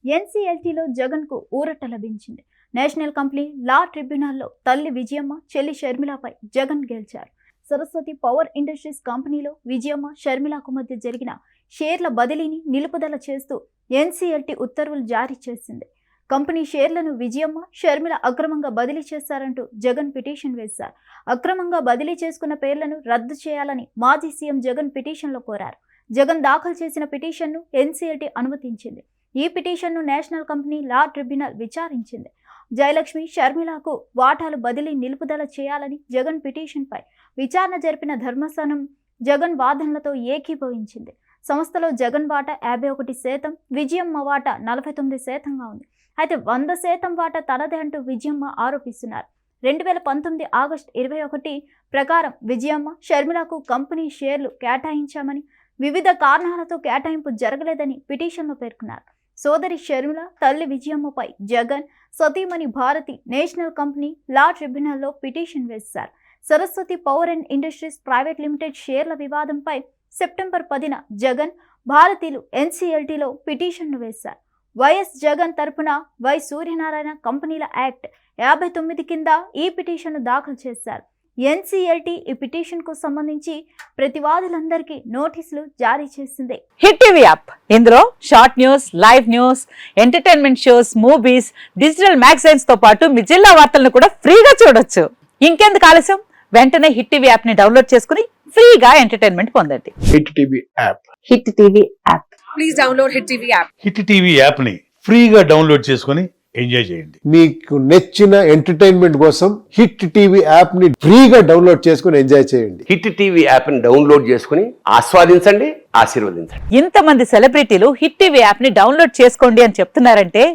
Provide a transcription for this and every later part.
ఎన్సీఎల్టీలో జగన్కు ఊరట లభించింది. నేషనల్ కంపెనీ లా ట్రిబ్యునల్లో తల్లి విజయమ్మ, చెల్లి షర్మిలపై జగన్ గెలిచారు. సరస్వతి పవర్ ఇండస్ట్రీస్ కంపెనీలో విజయమ్మ, షర్మిలకు మధ్య జరిగిన షేర్ల బదిలీని నిలుపుదల చేస్తూ ఎన్సీఎల్టీ ఉత్తర్వులు జారీ చేసింది. కంపెనీ షేర్లను విజయమ్మ, షర్మిల అక్రమంగా బదిలీ చేశారంటూ జగన్ పిటిషన్ వేశారు. అక్రమంగా బదిలీ చేసుకున్న పేర్లను రద్దు చేయాలని మాజీ సీఎం జగన్ పిటిషన్లో కోరారు. జగన్ దాఖలు చేసిన పిటిషన్ను ఎన్సీఎల్టీ అనుమతించింది. ఈ పిటిషన్ను నేషనల్ కంపెనీ లా ట్రిబ్యునల్ విచారించింది. జయలక్ష్మి, షర్మిలకు వాటాలు బదిలీ నిలుపుదల చేయాలని జగన్ పిటిషన్పై విచారణ జరిపిన ధర్మాసనం జగన్ వాదనలతో ఏకీభవించింది. సంస్థలో జగన్ వాటా 51%, విజయమ్మ వాటా 49%గా ఉంది. అయితే 100% వాటా తనదే అంటూ విజయమ్మ ఆరోపిస్తున్నారు. 2019 ఆగస్టు 21 ప్రకారం విజయమ్మ, షర్మిలకు కంపెనీ షేర్లు కేటాయించామని, వివిధ కారణాలతో కేటాయింపు జరగలేదని పిటిషన్లో పేర్కొన్నారు. సోదరి షర్మిల, తల్లి విజయమ్మపై జగన్, సతీమణి భారతి నేషనల్ కంపెనీ లా ట్రిబ్యునల్లో పిటిషన్ వేశారు. Saraswati Power and Industries Private Limited షేర్ల వివాదంపై సెప్టెంబర్ 10న జగన్, భారతీలు ఎన్సీఎల్టీలో పిటిషన్ను వేశారు. వైఎస్ జగన్ తరపున వై సూర్యనారాయణ కంపెనీల యాక్ట్ 59 కింద ఈ పిటిషన్ను దాఖలు చేశారు. ఎన్సీఎల్టీ ఈ పిటిషన్కు సంబంధించి ప్రతివాదులందరికీ నోటీసులు జారీ చేసింది. హిట్ టీవీ యాప్, ఇందులో short news, live news, entertainment shows, movies, digital magazines తో పాటు మీ జిల్లా వార్తలను కూడా ఫ్రీగా చూడొచ్చు. ఇంకెందుకు ఆలస్యం, వెంటనే హిట్ టీవీ యాప్ ని డౌన్లోడ్ చేసుకుని ఫ్రీగా ఎంటర్టైన్మెంట్ పొందండి. Hit TV app. Hit TV app. Please download hit TV app. Hit TV app ని ఫ్రీగా డౌన్లోడ్ చేసుకుని ఎంజాయ్ చేయండి. మీకు నచ్చిన ఎంటర్టైన్మెంట్ కోసం హిట్ టీవీ యాప్ ని ఫ్రీగా డౌన్లోడ్ చేసుకుని ఎంజాయ్ చేయండి. హిట్ టీవీ యాప్ ని డౌన్లోడ్ చేసుకుని ఆస్వాదించండి, ఆశీర్వదించండి. ఇంతమంది సెలబ్రిటీలు హిట్ టీవీ యాప్ ని డౌన్లోడ్ చేసుకోండి అని చెప్తున్నారంటే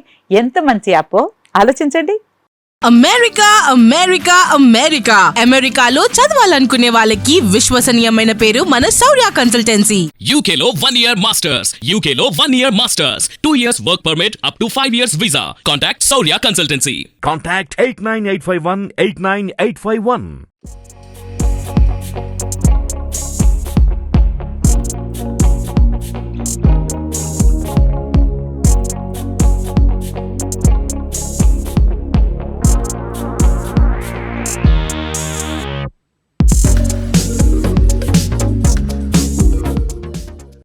ఎంత మంచి యాప్ ఆలోచించండి. అమెరికా అమెరికా అమెరికా అమెరికాలో చదవాలనుకునే వాళ్ళకి విశ్వసనీయమైన పేరు మన శౌర్య కన్సల్టెన్సీ. UK లో 1 year masters, UK లో 1 year masters, 2 years work permit up to 5 years visa. Contact Saurya Consultancy. Contact 89851 89851.